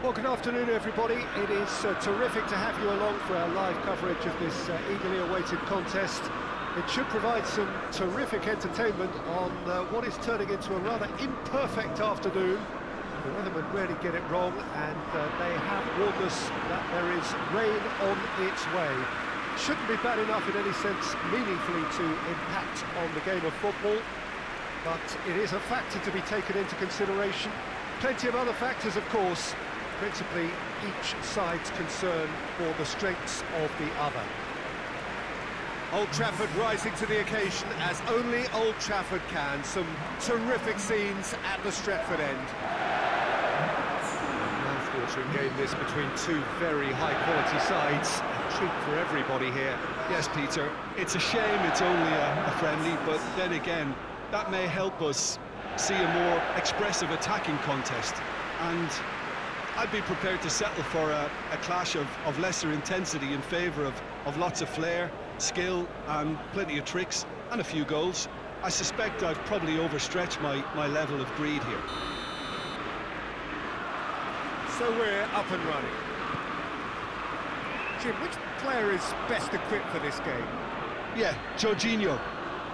Well, good afternoon, everybody. It is terrific to have you along for our live coverage of this eagerly awaited contest. It should provide some terrific entertainment on what is turning into a rather imperfect afternoon. The weathermen rarely get it wrong, and they have warned us that there is rain on its way. Shouldn't be bad enough in any sense meaningfully to impact on the game of football, but it is a factor to be taken into consideration. Plenty of other factors, of course, principally each side's concern for the strengths of the other. Old Trafford rising to the occasion as only Old Trafford can. Some terrific scenes at the Stretford end. Mouth-watering game this between two very high-quality sides. A treat for everybody here. Yes, Peter, it's a shame it's only a friendly, but then again, that may help us see a more expressive attacking contest. And I'd be prepared to settle for a clash of lesser intensity in favour of lots of flair, skill and plenty of tricks and a few goals. I suspect I've probably overstretched my level of greed here. So we're up and running. Jim, which player is best equipped for this game? Yeah, Jorginho,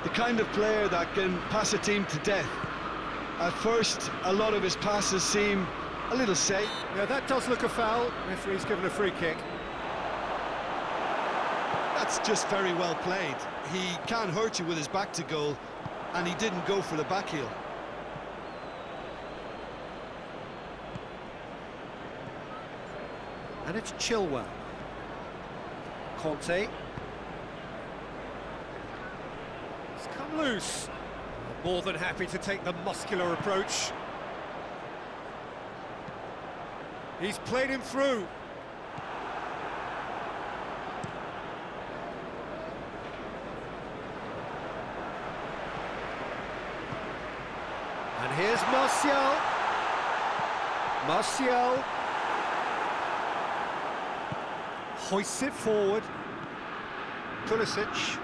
the kind of player that can pass a team to death. At first, a lot of his passes seem a little safe. Yeah, that does look a foul. Referee's given a free kick. That's just very well played. He can't hurt you with his back to goal, and he didn't go for the back heel. And it's Chilwell. Conte. It's come loose. More than happy to take the muscular approach. He's played him through. And here's Martial. Martial. Hoists it forward. Pulisic.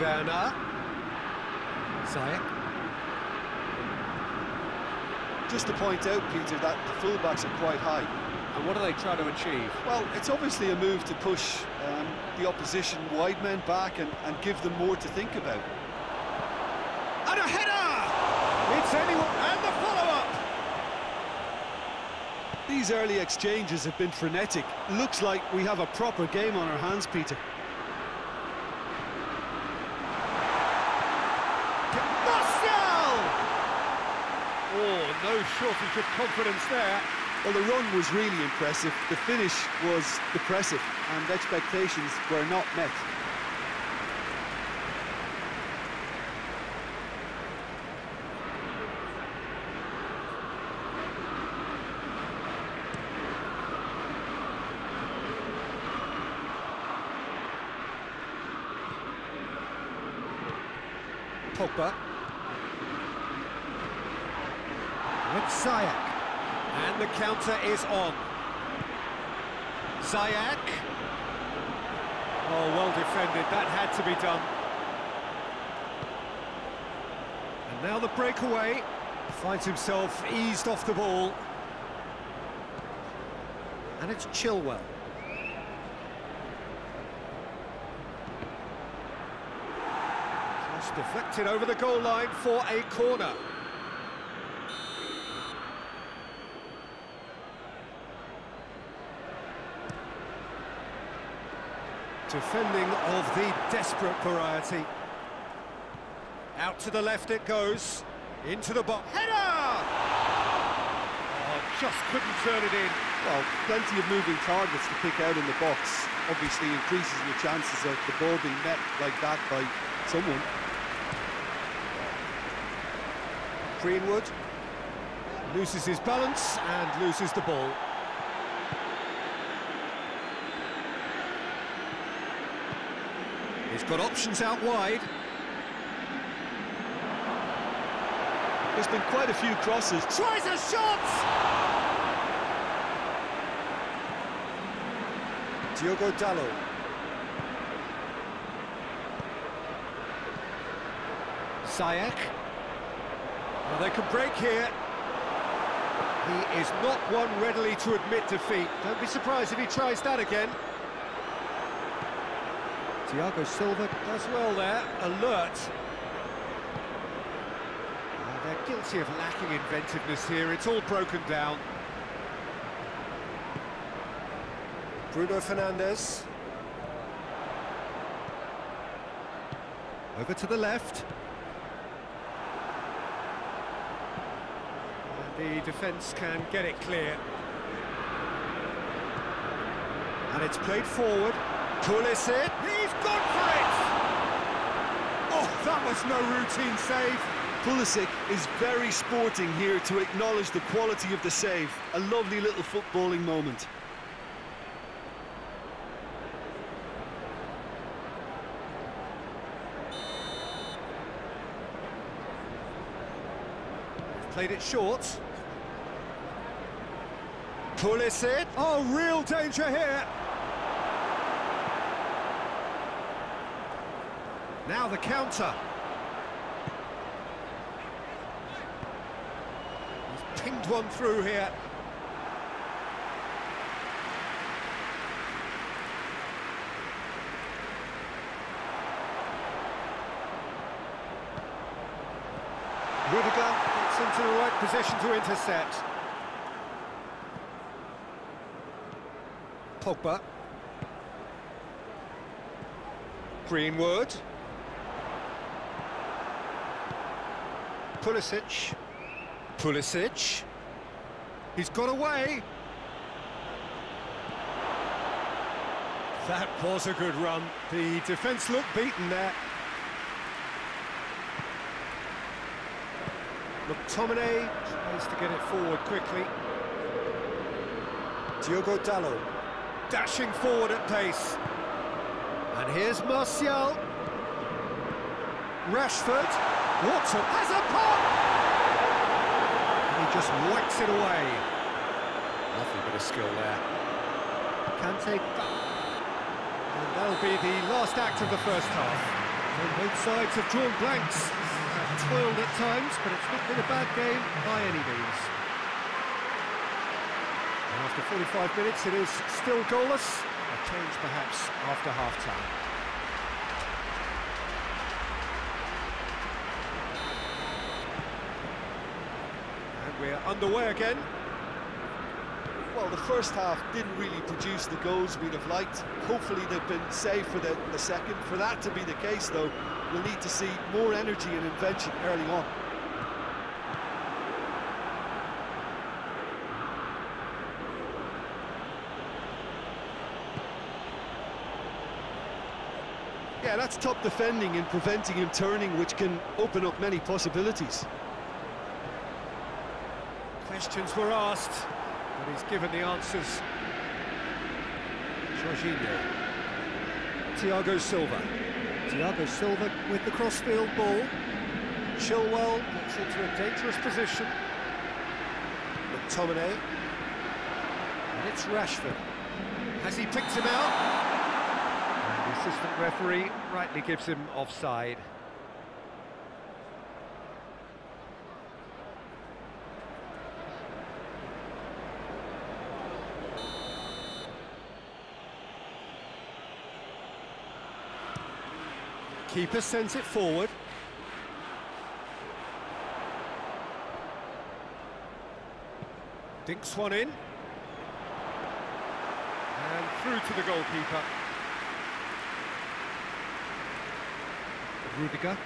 Werner. Ziyech. Just to point out, Peter, that the fullbacks are quite high. And what are they trying to achieve? Well, it's obviously a move to push the opposition wide men back and give them more to think about. And a header! It's anyone, and the follow-up! These early exchanges have been frenetic. Looks like we have a proper game on our hands, Peter. Oh, no shortage of confidence there. Well, the run was really impressive. The finish was depressive, and expectations were not met. Pogba. With Ziyech. And the counter is on. Ziyech. Oh, well defended. That had to be done. And now the breakaway. Finds himself eased off the ball. And it's Chilwell. Just deflected over the goal line for a corner. Defending of the desperate variety. Out to the left it goes. Into the box. Header! Oh, just couldn't turn it in. Well, plenty of moving targets to pick out in the box. Obviously increases the chances of the ball being met like that by someone. Greenwood loses his balance and loses the ball. He's got options out wide. There's been quite a few crosses. Tries a shot! Diogo Dalot. Ziyech. Well, they can break here. He is not one readily to admit defeat. Don't be surprised if he tries that again. Thiago Silva does well there, alert. They're guilty of lacking inventiveness here, it's all broken down. Bruno Fernandes. Over to the left. And the defence can get it clear. And it's played forward. Pulisic, he's gone for it! Oh, that was no routine save. Pulisic is very sporting here to acknowledge the quality of the save. A lovely little footballing moment. Played it short. Pulisic, oh, real danger here. Now the counter. He's pinged one through here. Rudiger gets into the right position to intercept. Pogba. Greenwood. Pulisic. Pulisic. He's got away. That was a good run. The defence looked beaten there. McTominay tries to get it forward quickly. Diogo Dalot dashing forward at pace. And here's Martial. Rashford. Watson has a pop! And he just whacks it away. Nothing but a skill there. Kante. And that'll be the last act of the first half. And both sides have drawn blanks. Toiled at times, but it's not been a bad game by any means. And after 45 minutes, it is still goalless. A change perhaps after half-time. And we're underway again. Well, the first half didn't really produce the goals we'd have liked. Hopefully they've been saved for the second. For that to be the case, though, we'll need to see more energy and invention early on. Yeah, that's top defending and preventing him turning, which can open up many possibilities. Questions were asked, but he's given the answers. Jorginho. Thiago Silva. Thiago Silva with the crossfield ball. Chilwell gets into a dangerous position. McTominay. And it's Rashford. Has he picked him out? And the assistant referee rightly gives him offside. Keeper sends it forward. Dinks one in. And through to the goalkeeper. Rudiger.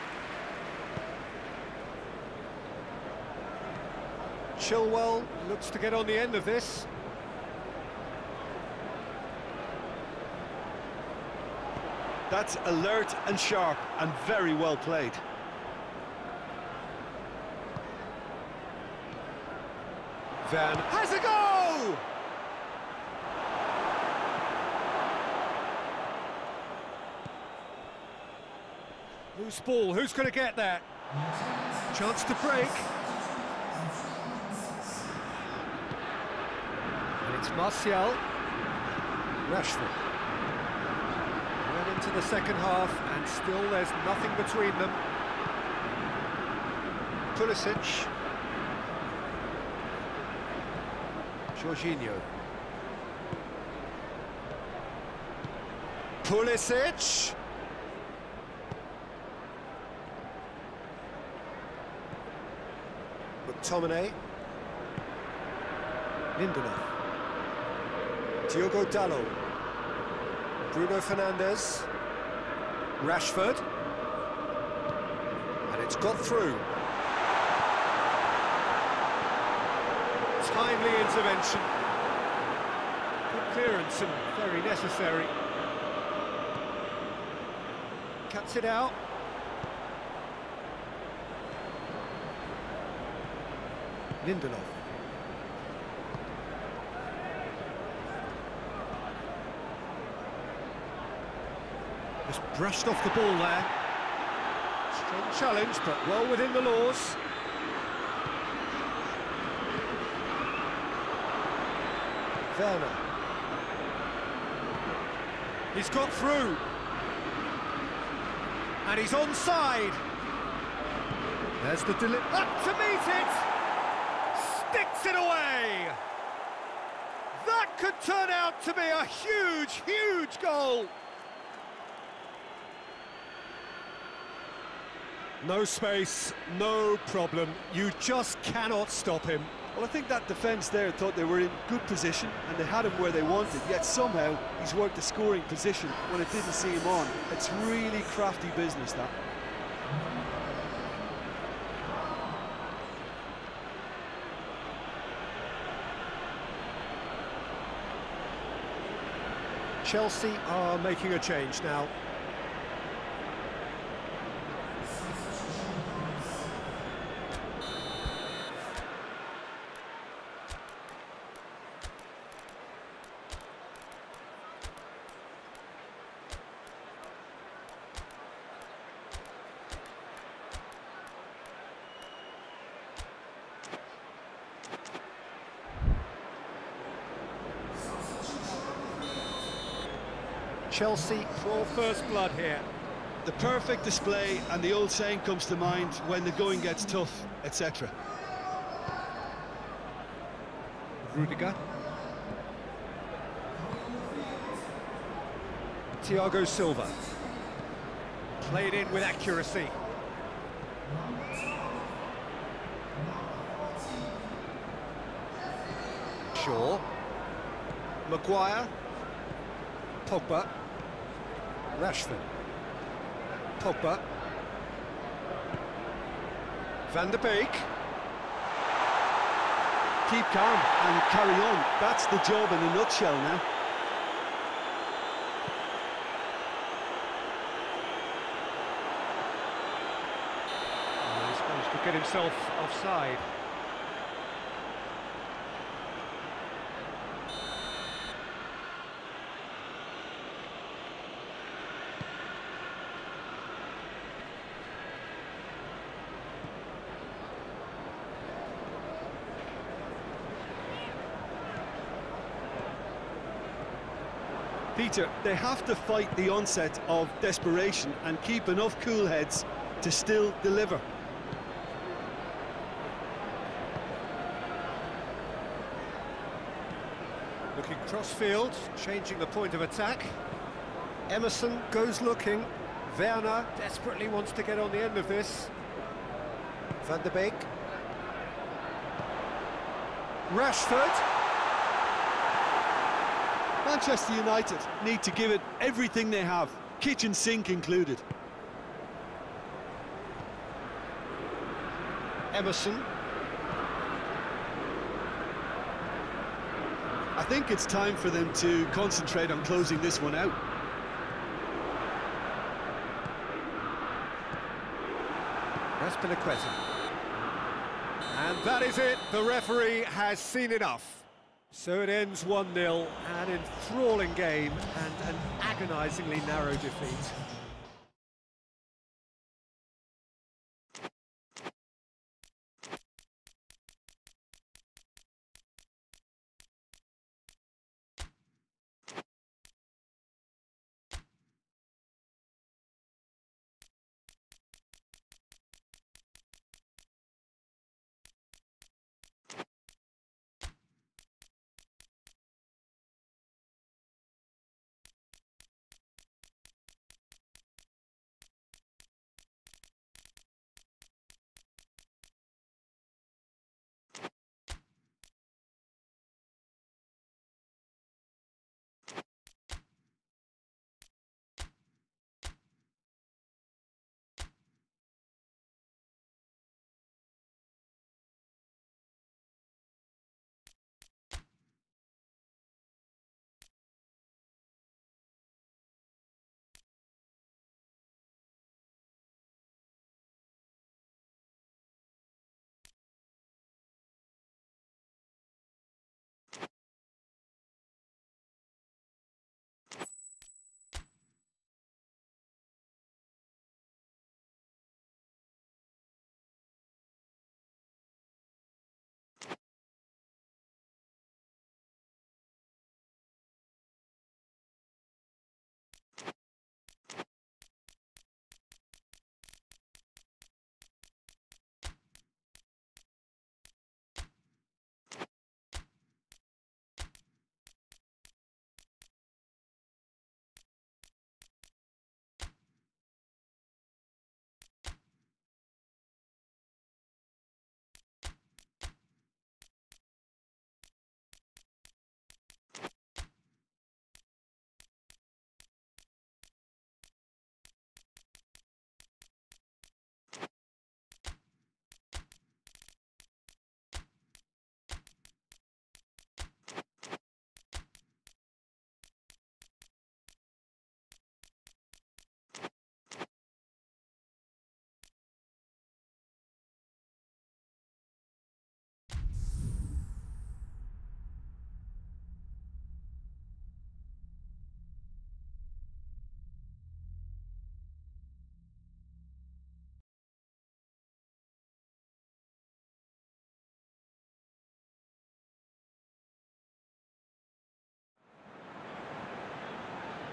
Chilwell looks to get on the end of this. That's alert and sharp and very well played. Van has a go! Loose ball, who's going to get that? Chance to break. And it's Martial. Rashford. Into the second half, and still there's nothing between them. Pulisic. Jorginho. Pulisic. McTominay. Lindelof. Diogo Dalot. Bruno Fernandes. Rashford. And it's got through. Timely intervention. Good clearance and very necessary. Cuts it out. Lindelof. Just brushed off the ball there. Strong challenge, but well within the laws. Werner. He's got through. And he's onside. There's the up to meet it. Sticks it away. That could turn out to be a huge, huge goal. No space, no problem. You just cannot stop him. Well, I think that defence there thought they were in good position and they had him where they wanted, yet somehow he's worked the scoring position when it didn't see him on. It's really crafty business, that. Chelsea are making a change now. Chelsea for first blood here. The perfect display, and the old saying comes to mind: when the going gets tough, etc. Rudiger. Thiago Silva. Played in with accuracy. Shaw. Maguire. Pogba. Rashford. Pogba. Van der Beek. Keep calm and carry on. That's the job in a nutshell now. He's managed to get himself offside. Peter, they have to fight the onset of desperation and keep enough cool heads to still deliver. Looking cross-field, changing the point of attack. Emerson goes looking. Werner desperately wants to get on the end of this. Van der Beek. Rashford. Manchester United need to give it everything they have, kitchen sink included. Emerson. I think it's time for them to concentrate on closing this one out. Azpilicueta. And that is it. The referee has seen enough. So it ends 1-0, an enthralling game and an agonisingly narrow defeat.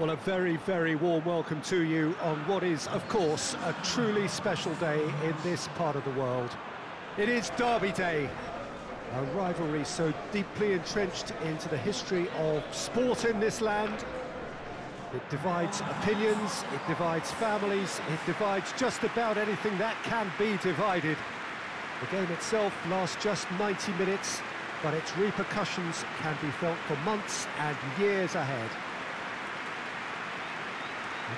Well, a very, very warm welcome to you on what is, of course, a truly special day in this part of the world. It is Derby Day, a rivalry so deeply entrenched into the history of sport in this land. It divides opinions, it divides families, it divides just about anything that can be divided. The game itself lasts just 90 minutes, but its repercussions can be felt for months and years ahead.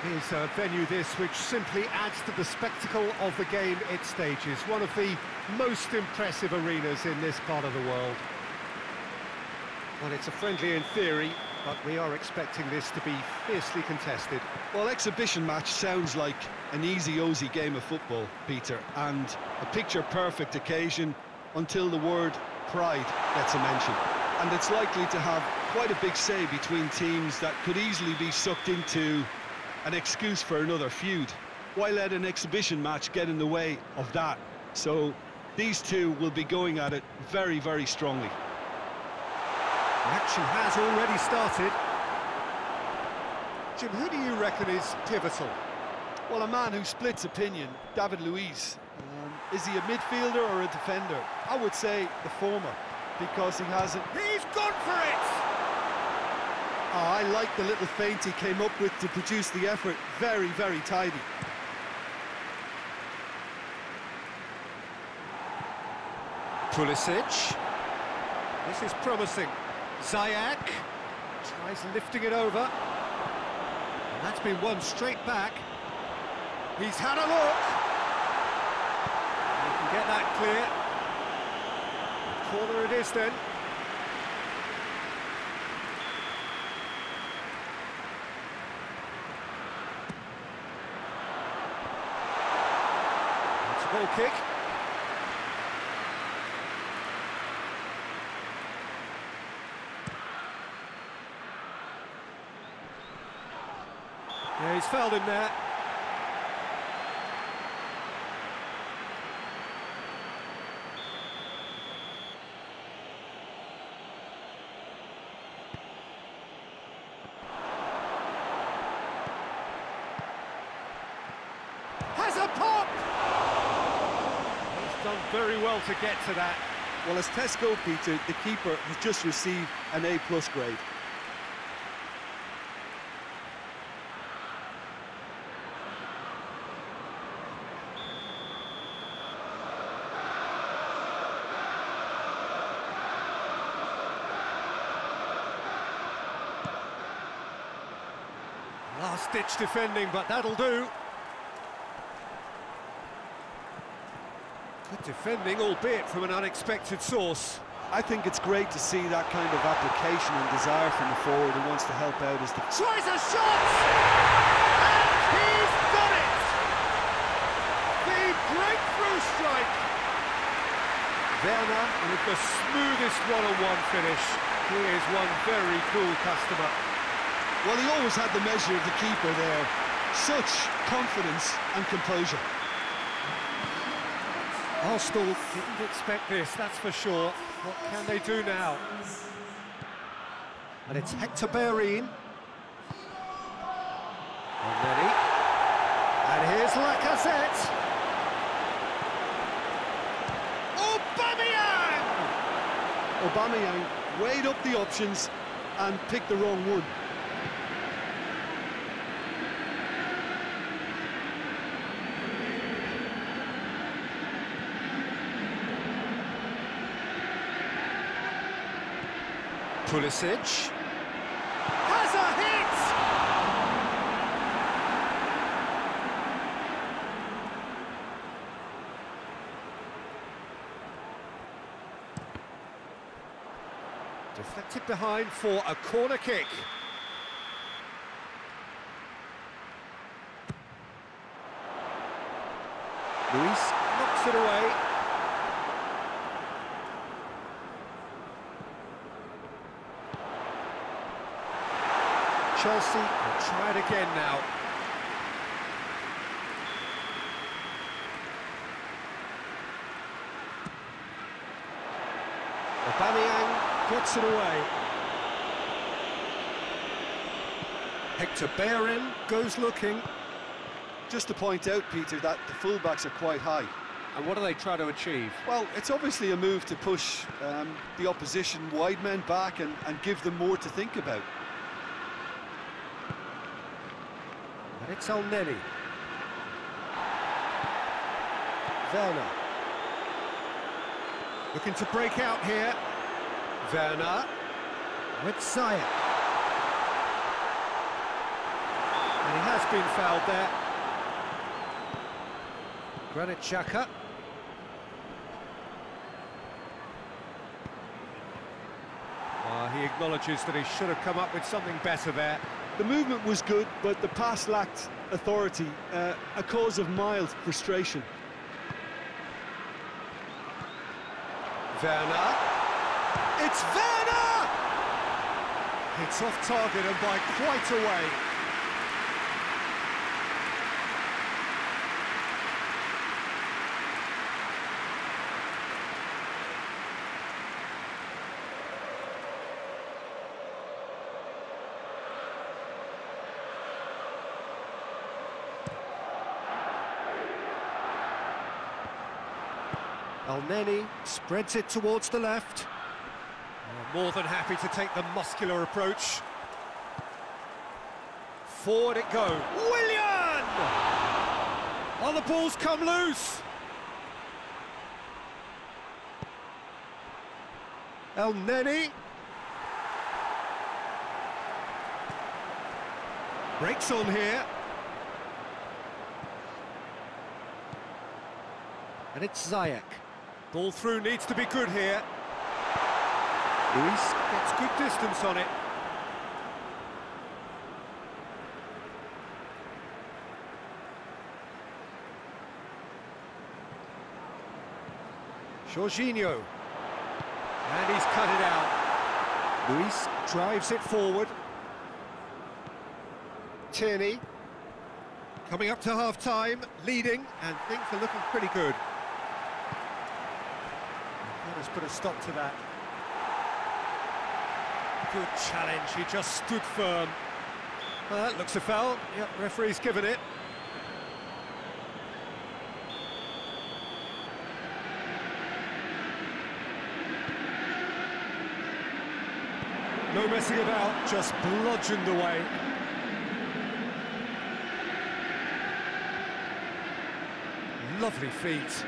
It is a venue this which simply adds to the spectacle of the game it stages, one of the most impressive arenas in this part of the world. Well, it's a friendly in theory, but we are expecting this to be fiercely contested. Well, exhibition match sounds like an easy-ozy game of football, Peter, and a picture-perfect occasion until the word pride gets a mention. And it's likely to have quite a big say between teams that could easily be sucked into an excuse for another feud. Why let an exhibition match get in the way of that? So these two will be going at it very, very strongly. The action has already started. Jim, who do you reckon is pivotal? Well, a man who splits opinion, David Luiz. Is he a midfielder or a defender? I would say the former, because he hasn't... He's gone for it! Oh, I like the little feint he came up with to produce the effort. Very, very tidy. Pulisic. This is promising. Ziyech tries lifting it over. And that's been won straight back. He's had a look. He can get that clear. Corner it is then. It's a goal kick. Yeah, he's fouled him there. Has a pop! He's done very well to get to that. Well, as tests go, Peter, the keeper has just received an A+ grade. Last-ditch defending, but that'll do. Good defending, albeit from an unexpected source. I think it's great to see that kind of application and desire from the forward who wants to help out as the... Tries a shot! And he's done it! The breakthrough strike! Werner with the smoothest one-on-one finish. He is one very cool customer. Well, he always had the measure of the keeper there. Such confidence and composure. Arsenal didn't expect this, that's for sure. What can they do now? And it's Hector Bellerin. And here's Lacazette. Aubameyang weighed up the options and picked the wrong one. Pulisic has a hit! Deflected behind for a corner kick. Luis knocks it away. Chelsea will try it again now. Aubameyang puts it away. Hector Bellerin goes looking. Just to point out, Peter, that the fullbacks are quite high. And what do they try to achieve? Well, it's obviously a move to push the opposition wide men back and give them more to think about. And it's El Neni. Werner. Looking to break out here. Werner. With Ziyech. And he has been fouled there. Granit Xhaka. He acknowledges that he should have come up with something better there. The movement was good, but the pass lacked authority, a cause of mild frustration. Werner. It's Werner! It's off target and by quite a way. El Neni spreads it towards the left. More than happy to take the muscular approach. Forward it goes. Willian! Oh, the ball's come loose. El Neni. Breaks on here. And it's Ziyech. Ball through needs to be good here. Luis gets good distance on it. Jorginho. And he's cut it out. Luis drives it forward. Tierney. Coming up to half-time, leading, and things are looking pretty good. Let's put a stop to that. Good challenge, he just stood firm. Well, that looks a foul. Yep, referee's given it. No messing about, just bludgeoned away. Lovely feet.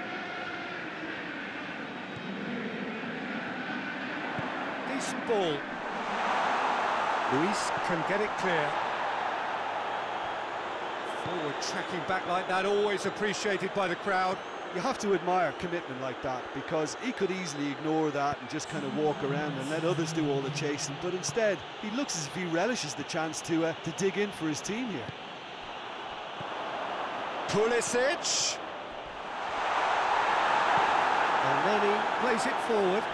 Decent ball. Luis can get it clear. Forward tracking back like that, always appreciated by the crowd. You have to admire commitment like that, because he could easily ignore that and just kind of walk around and let others do all the chasing, but instead he looks as if he relishes the chance to dig in for his team here. Pulisic. And then he plays it forward.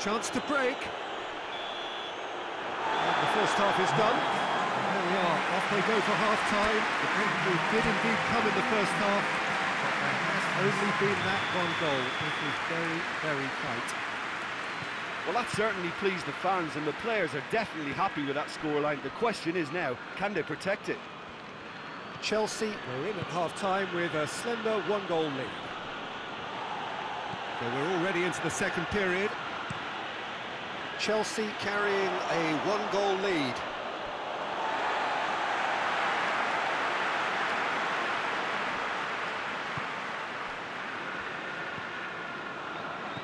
Chance to break. And the first half is done. There we are, off they go for half-time. The breakthrough did indeed come in the first half, but there has only been that one goal. It was very, very tight. Well, that certainly pleased the fans, and the players are definitely happy with that scoreline. The question is now, can they protect it? Chelsea were in at half-time with a slender one-goal lead. So we're already into the second period. Chelsea carrying a one-goal lead.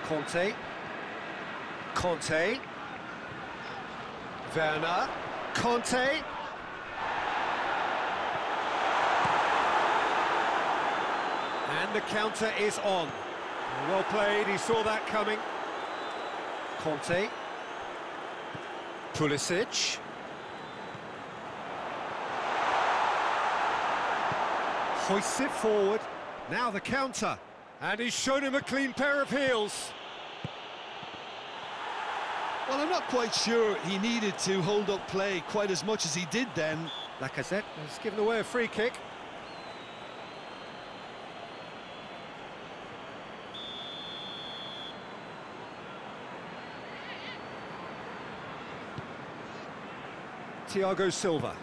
Conte. Werner. Conte. And the counter is on. Well played, he saw that coming. Conte. Pulisic. Hoists it forward. Now the counter. And he's shown him a clean pair of heels. Well, I'm not quite sure he needed to hold up play quite as much as he did then. Lacazette has given away a free kick. Thiago Silva.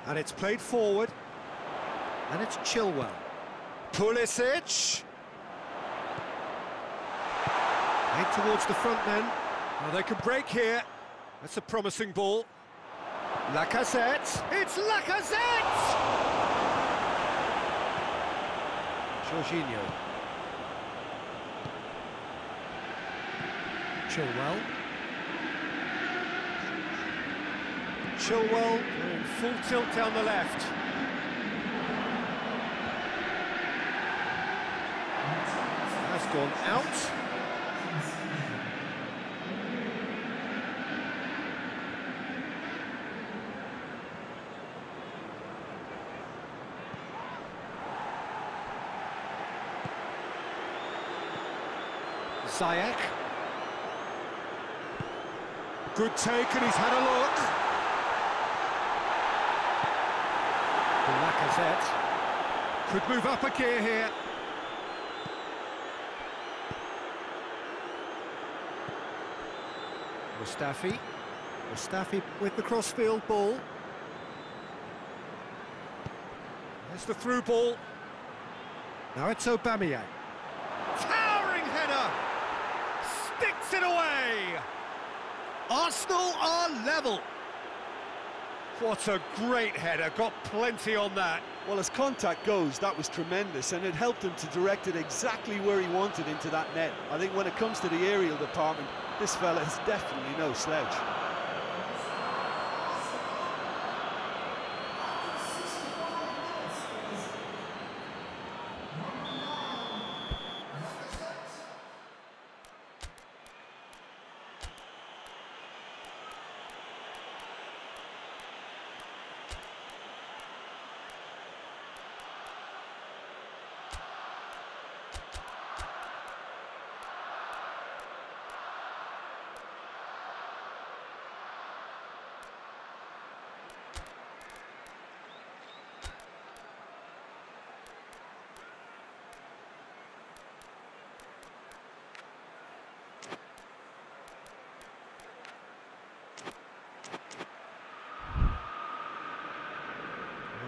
And it's played forward. And it's Chilwell. Pulisic. Head towards the front men. Oh, they can break here. That's a promising ball. Lacazette. It's Lacazette! Jorginho. Chilwell. Chilwell in full tilt down the left. Has gone out. Ziyech. Good take, and he's had a look. Lacazette could move up a gear here. Mustafi with the crossfield ball. There's the through ball. Now it's Aubameyang. Towering header! Sticks it away! Arsenal are level. What a great header, got plenty on that. Well, as contact goes, that was tremendous, and it helped him to direct it exactly where he wanted into that net. I think when it comes to the aerial department, this fella is definitely no slouch.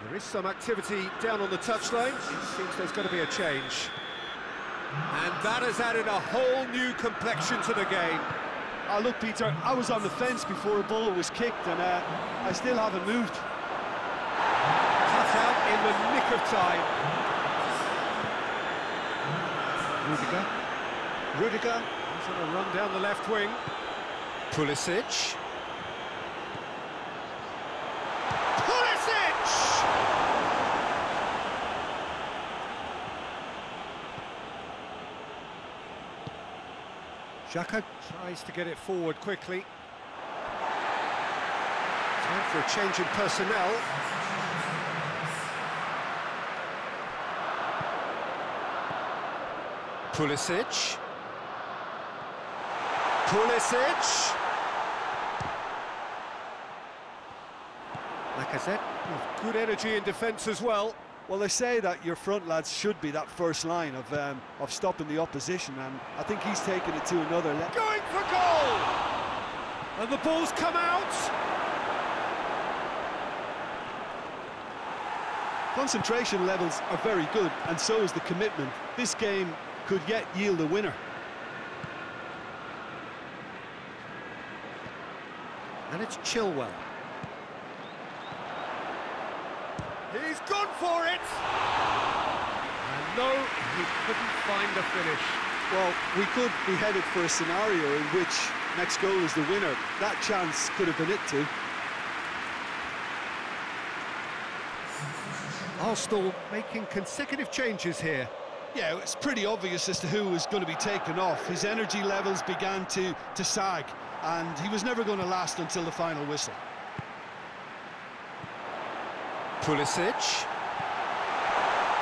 There is some activity down on the touchline. It seems there's going to be a change. And that has added a whole new complexion to the game. Look, Peter, I was on the fence before a ball was kicked, and I still haven't moved. Cut out in the nick of time. Rudiger. He's on a run down the left wing. Pulisic. Xhaka tries to get it forward quickly. Time for a change in personnel. Pulisic. Lacazette with good energy in defence as well. Well, they say that your front lads should be that first line of stopping the opposition, and I think he's taken it to another level. Going for goal! And the ball's come out! Concentration levels are very good, and so is the commitment. This game could yet yield a winner. And it's Chilwell. He's gone for it! And no, he couldn't find the finish. Well, we could be headed for a scenario in which next goal is the winner. That chance could have been it too. Arsenal making consecutive changes here. Yeah, it's pretty obvious as to who was going to be taken off. His energy levels began to sag, and he was never going to last until the final whistle. Pulisic.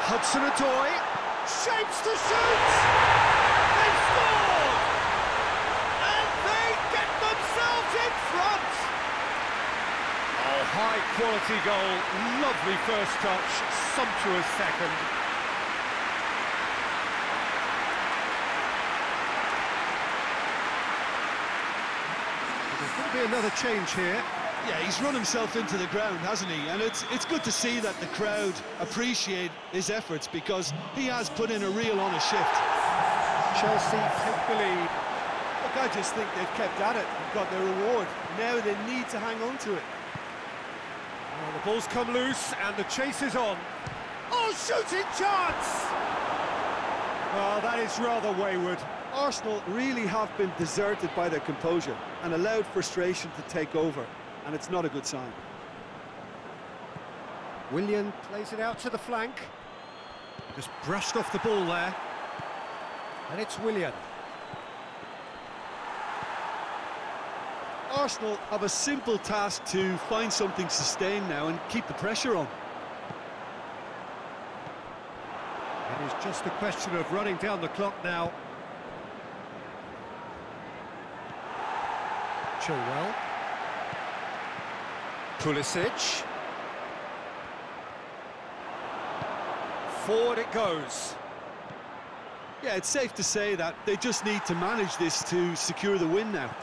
Hudson-Odoi. Shapes to shoot! They scored! And they get themselves in front! Oh, high-quality goal. Lovely first touch. Sumptuous second. There's going to be another change here. Yeah, he's run himself into the ground, hasn't he? And it's good to see that the crowd appreciate his efforts, because he has put in a real honest shift. Chelsea take the lead. Look, I just think they've kept at it and got their reward. Now they need to hang on to it. Well, the ball's come loose and the chase is on. Oh, shooting chance! Well, that is rather wayward. Arsenal really have been deserted by their composure and allowed frustration to take over, and it's not a good sign. Willian plays it out to the flank. Just brushed off the ball there. And it's Willian. Arsenal have a simple task to find something sustained now and keep the pressure on. It is just a question of running down the clock now. Chilwell. Pulisic. Forward it goes. Yeah, it's safe to say that they just need to manage this to secure the win now.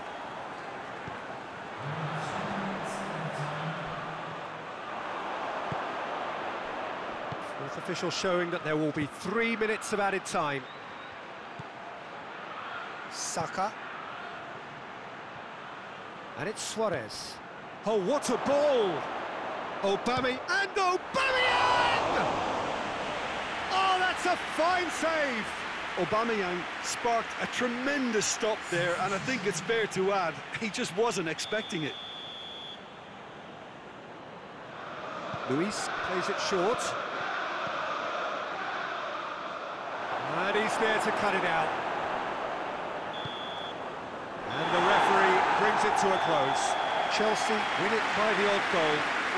Fourth official showing that there will be 3 minutes of added time. Saka. And it's Suarez. Oh, what a ball! Aubameyang and Aubameyang! Oh, that's a fine save! Aubameyang sparked a tremendous stop there, and I think it's fair to add, he just wasn't expecting it. Luis plays it short. And he's there to cut it out. And the referee brings it to a close. Chelsea win it by the odd goal.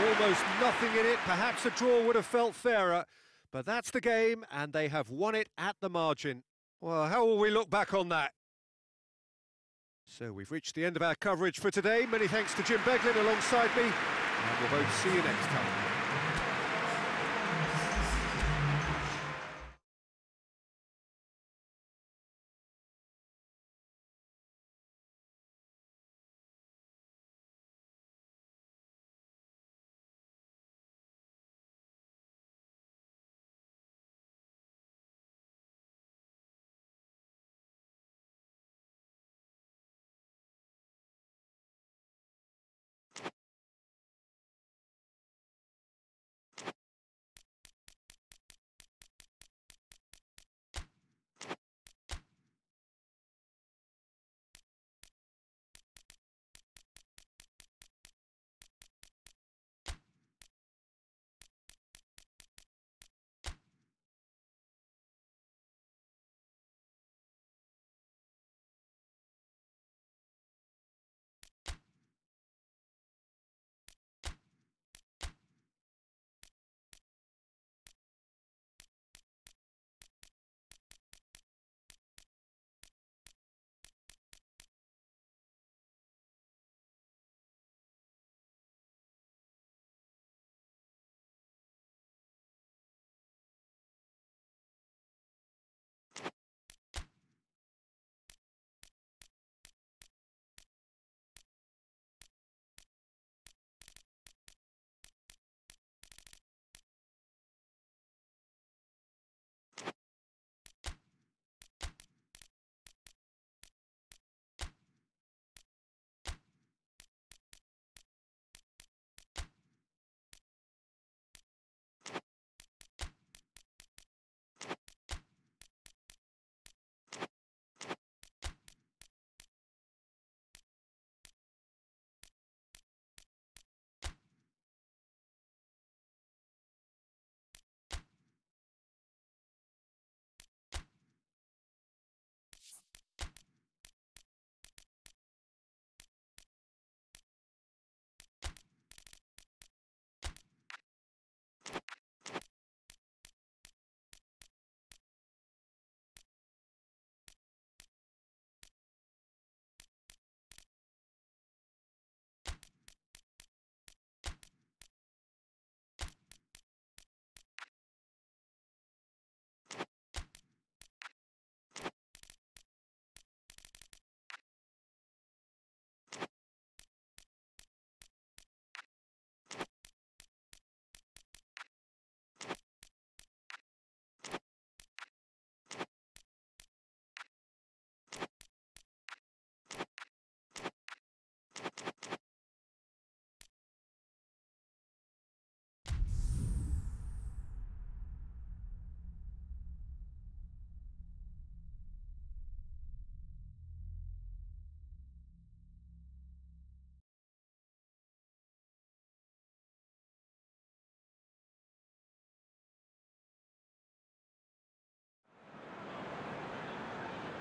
Almost nothing in it. Perhaps a draw would have felt fairer. But that's the game, and they have won it at the margin. Well, how will we look back on that? So we've reached the end of our coverage for today. Many thanks to Jim Beglin alongside me. And we'll both see you next time.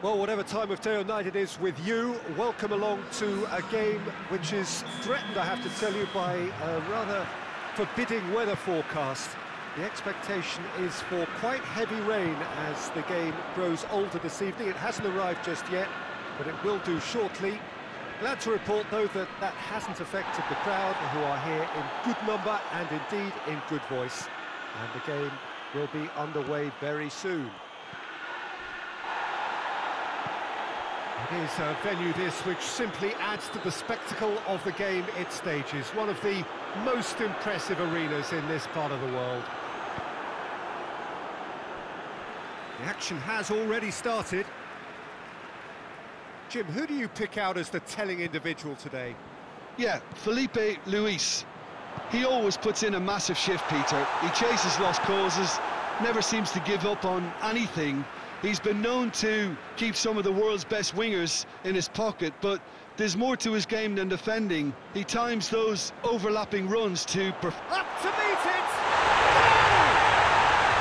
Well, whatever time of day or night it is with you, welcome along to a game which is threatened, I have to tell you, by a rather forbidding weather forecast. The expectation is for quite heavy rain as the game grows older this evening. It hasn't arrived just yet, but it will do shortly. Glad to report, though, that that hasn't affected the crowd, who are here in good number and indeed in good voice. And the game will be underway very soon. It is a venue this which simply adds to the spectacle of the game it stages. One of the most impressive arenas in this part of the world. The action has already started. Jim, who do you pick out as the telling individual today? Yeah, Felipe Luis. He always puts in a massive shift, Peter. He chases lost causes, never seems to give up on anything. He's been known to keep some of the world's best wingers in his pocket, but there's more to his game than defending. He times those overlapping runs to... Up to meet it!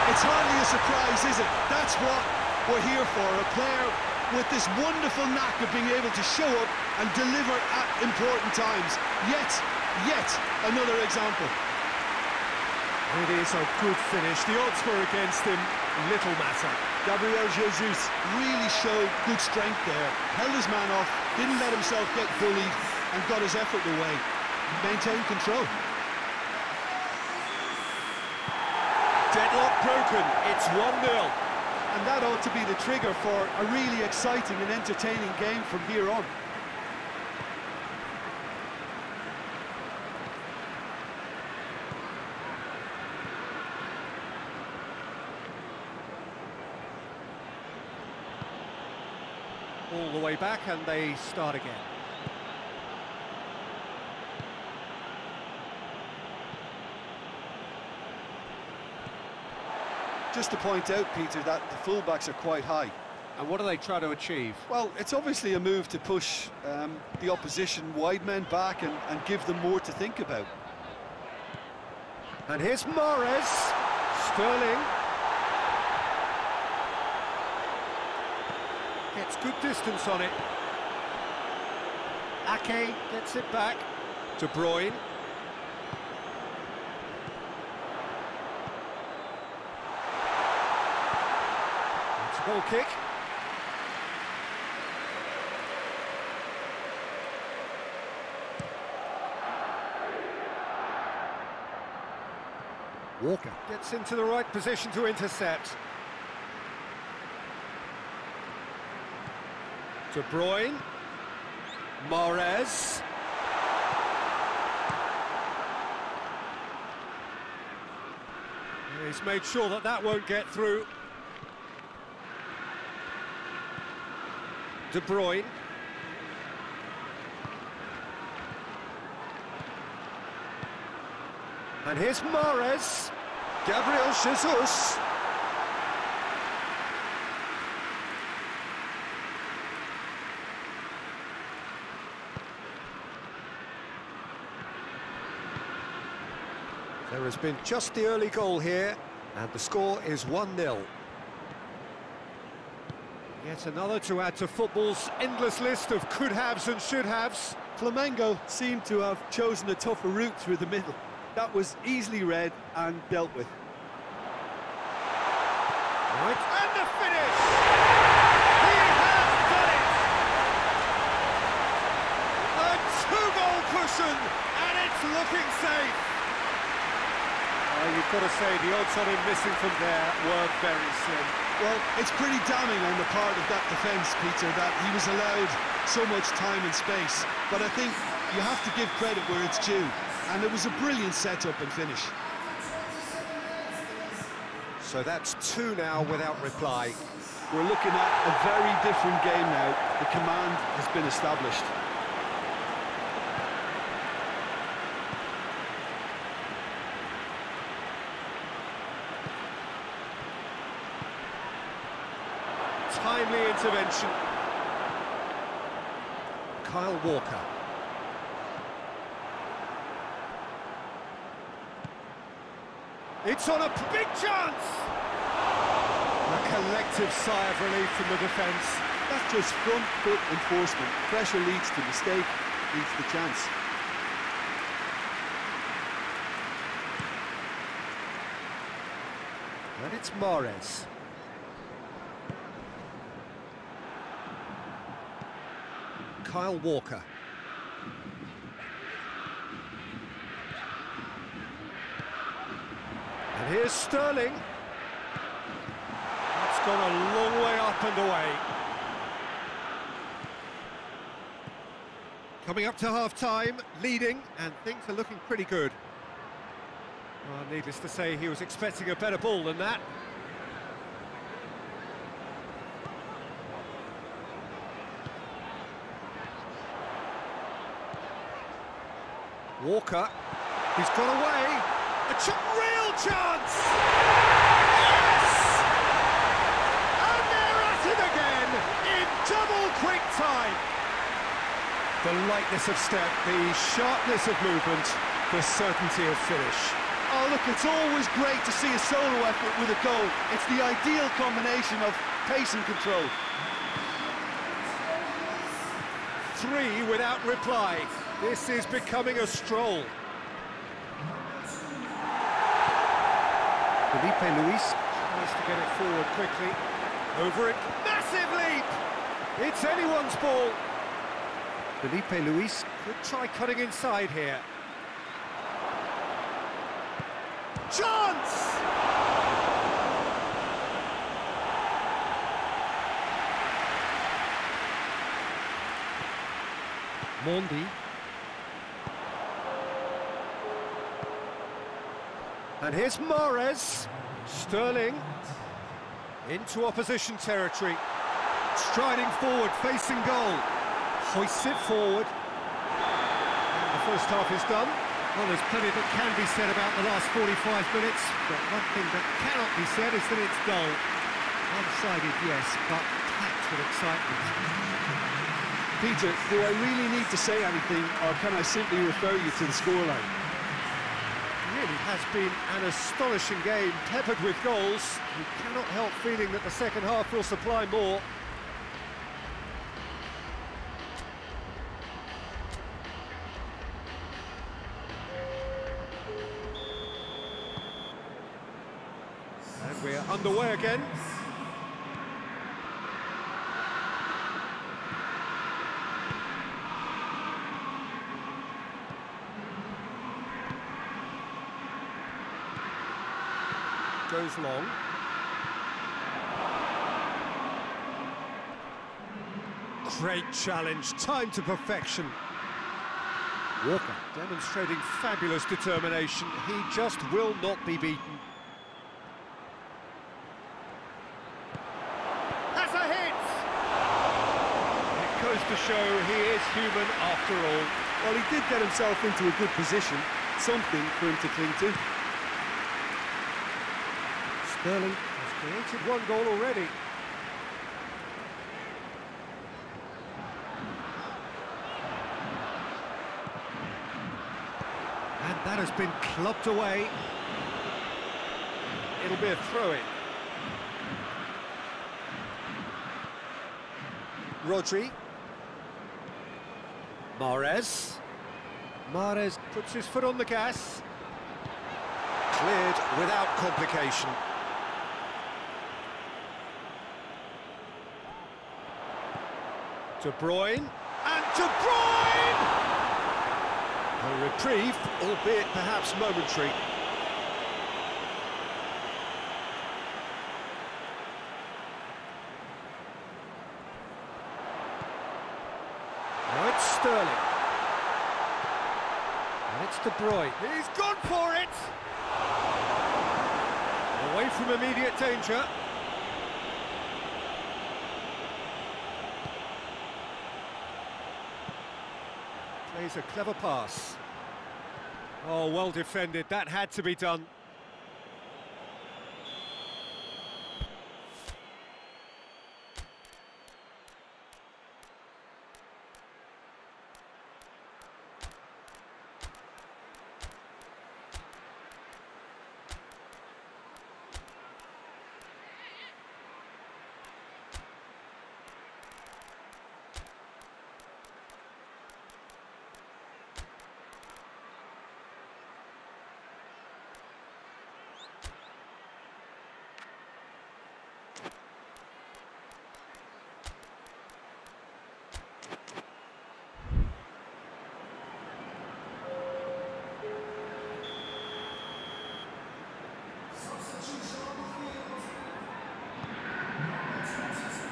It's hardly a surprise, is it? That's what we're here for, a player with this wonderful knack of being able to show up and deliver at important times. Yet another example. It is a good finish. The odds were against him, little matter. Gabriel Jesus really showed good strength there, held his man off, didn't let himself get bullied and got his effort away. Maintained control. Deadlock broken, it's 1-0. And that ought to be the trigger for a really exciting and entertaining game from here on. All the way back, and they start again. Just to point out, Peter, that the fullbacks are quite high. And what do they try to achieve? Well, it's obviously a move to push the opposition wide men back and give them more to think about. And here's Mahrez. Sterling. Gets good distance on it. Ake gets it back. De Bruyne. It's a goal kick. Walker gets into the right position to intercept. De Bruyne, Mahrez. He's made sure that that won't get through. De Bruyne. And here's Mahrez. Gabriel Jesus. There has been just the early goal here, and the score is 1-0. Yet another to add to football's endless list of could-haves and should-haves. Flamengo seemed to have chosen a tougher route through the middle. That was easily read and dealt with. Right, and the finish! He has done it! A two-goal cushion, and it's looking safe. You've got to say, the odds on him missing from there were very slim. Well, it's pretty damning on the part of that defence, Peter, that he was allowed so much time and space. But I think you have to give credit where it's due, and it was a brilliant setup and finish. So that's 2 now without reply. We're looking at a very different game now. The command has been established. Timely intervention. Kyle Walker. It's on a big chance! A collective sigh of relief from the defence. That's just front foot enforcement. Pressure leads to mistake, leads to chance. And it's Mahrez. Kyle Walker. And here's Sterling. That's gone a long way up and away. Coming up to half-time, leading, and things are looking pretty good. Well, needless to say, he was expecting a better ball than that. Walker, he's got away. Real chance! Yes! And they're at it again in double quick time. The lightness of step, the sharpness of movement, the certainty of finish. Oh, look, it's always great to see a solo effort with a goal. It's the ideal combination of pace and control. 3 without reply. This is becoming a stroll. Felipe Luis tries to get it forward quickly. Over it, massive leap! It's anyone's ball. Felipe Luis could try cutting inside here. Chance! Mondi. And here's Mahrez. Sterling into opposition territory. Striding forward, facing goal. Hoists it forward. And the first half is done. Well, there's plenty that can be said about the last 45 minutes, but one thing that cannot be said is that it's dull. One-sided, yes, but packed with excitement. Peter, do I really need to say anything, or can I simply refer you to the scoreline? It really has been an astonishing game, peppered with goals. You cannot help feeling that the second half will supply more. And we're underway again. Goes long. Great challenge, time to perfection. Walker demonstrating fabulous determination. He just will not be beaten. Has a hit! It goes to show he is human after all. Well, he did get himself into a good position, something for him to cling to. Sterling has created one goal already. And that has been clubbed away. It'll be a throw-in. Rodri. Mahrez. Mahrez puts his foot on the gas. Cleared without complication. De Bruyne, and De Bruyne! A reprieve, albeit perhaps momentary. Now it's Sterling. And it's De Bruyne. He's gone for it! Away from immediate danger. Plays a clever pass. Oh, well defended. That had to be done.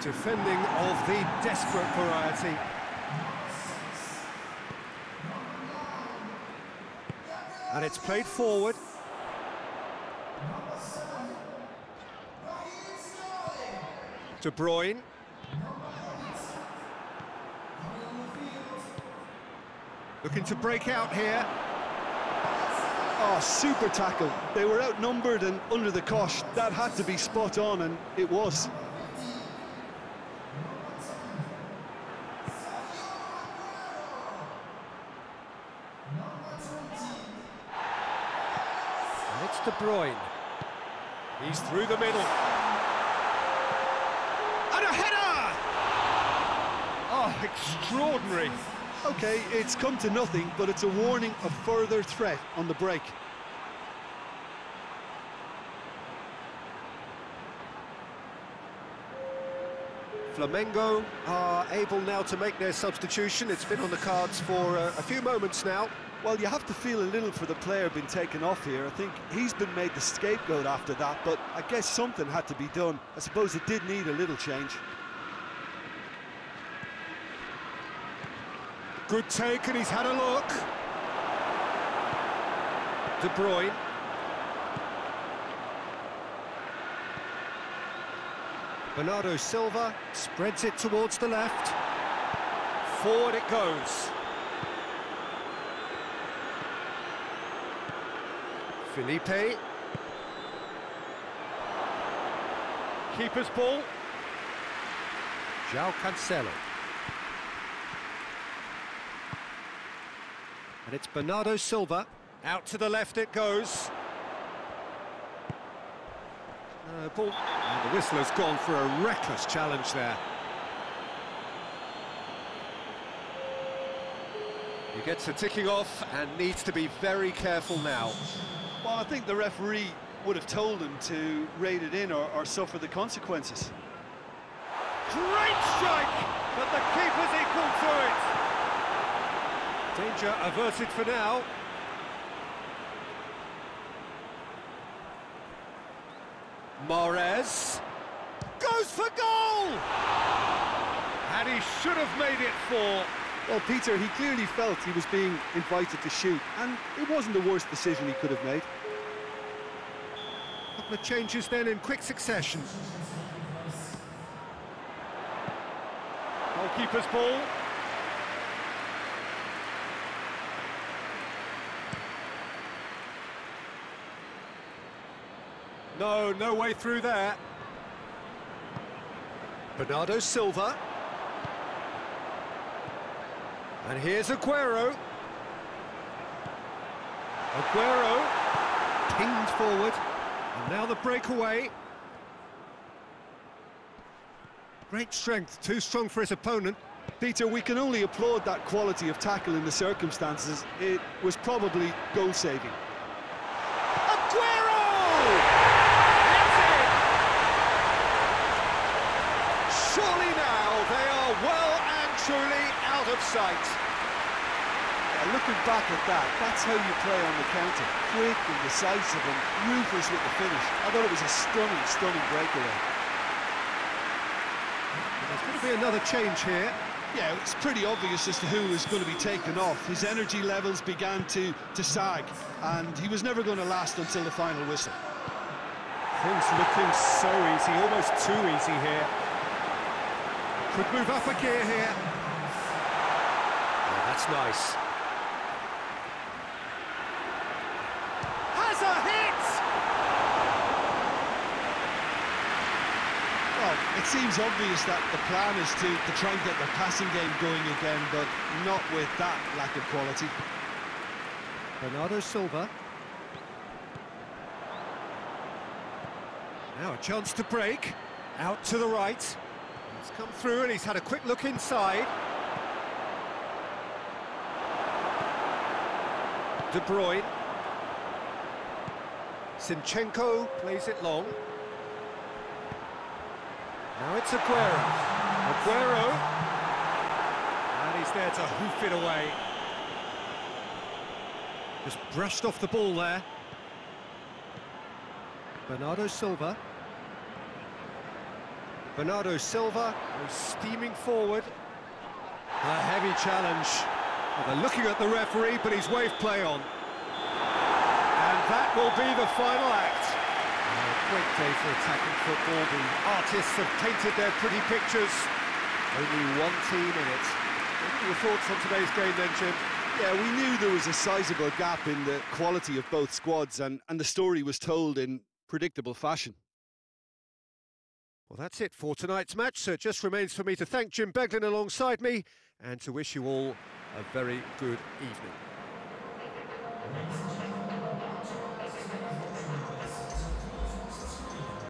Defending of the desperate variety. And it's played forward. De Bruyne. Looking to break out here. Oh, super tackle. They were outnumbered and under the cosh. That had to be spot on, and it was. And it's De Bruyne. He's through the middle. And a header! Oh, extraordinary. Okay, it's come to nothing, but it's a warning of further threat on the break. Flamengo are able now to make their substitution. It's been on the cards for a few moments now. Well, you have to feel a little for the player being taken off here. I think he's been made the scapegoat after that, but I guess something had to be done. I suppose it did need a little change. Good take, and he's had a look. De Bruyne. Bernardo Silva spreads it towards the left. Forward it goes. Felipe. Keeper's ball. João Cancelo. And it's Bernardo Silva. Out to the left it goes. Ball. And the whistler's gone for a reckless challenge there. He gets the ticking off and needs to be very careful now. Well, I think the referee would have told him to rate it in or suffer the consequences. Great strike, but the keeper's equal to it. Danger averted for now. Mahrez goes for goal! And he should have made it 4. Well, Peter, he clearly felt he was being invited to shoot, and it wasn't the worst decision he could have made. A couple of changes then in quick succession. Goalkeeper's ball. No way through there. Bernardo Silva. And here's Aguero. Aguero pinged forward. And now the breakaway. Great strength, too strong for his opponent. Peter, we can only applaud that quality of tackle in the circumstances. It was probably goal-saving. Aguero! Surely now they are well and truly out of sight. Yeah, looking back at that, that's how you play on the counter. Quick and decisive and ruthless with the finish. I thought it was a stunning breakaway. There's going to be another change here. Yeah, it's pretty obvious as to who was going to be taken off. His energy levels began to sag, and he was never going to last until the final whistle. Things looking so easy, almost too easy here. Could move up a gear here. Oh, that's nice. Has a hit! Well, it seems obvious that the plan is to try and get the passing game going again, but not with that lack of quality. Bernardo Silva. Now a chance to break. Out to the right. He's come through and he's had a quick look inside. De Bruyne. Zinchenko plays it long. Now it's Aguero. Aguero. And he's there to hoof it away. Just brushed off the ball there. Bernardo Silva. Bernardo Silva goes steaming forward. A heavy challenge. Well, they're looking at the referee, but he's waved play on. And that will be the final act. A great day for attacking football. The artists have painted their pretty pictures. Only one team in it. What are your thoughts on today's game then, Jim? Yeah, we knew there was a sizable gap in the quality of both squads, and the story was told in predictable fashion. Well, that's it for tonight's match, so it just remains for me to thank Jim Beglin alongside me and to wish you all a very good evening.